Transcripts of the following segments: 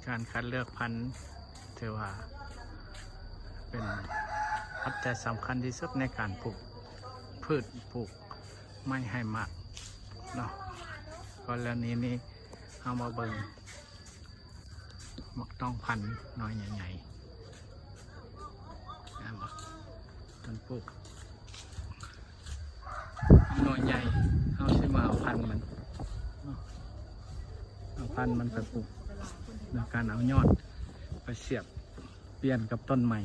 การคัดเลือกพันธุ์ถือว่าเป็นปัจจัยสำคัญที่สุดในการปลูกพืชปลูกไม่ให้มากเนาะก็แล้วนี้เอามาเบิ่งมักต้องพันธุ์น้อยใหญ่ๆนะบ่ต้นปลูกน้อยใหญ่เอาใช่มาเอาพันธุ์มันเอาพันธุ์มันไปปลูกโดยการเอายอดไปเสียบเปลี่ยนกับต้นใหม่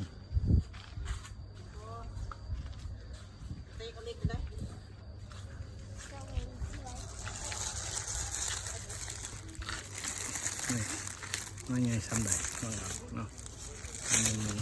นี่ไงซ้ำใดเนาะอันนี้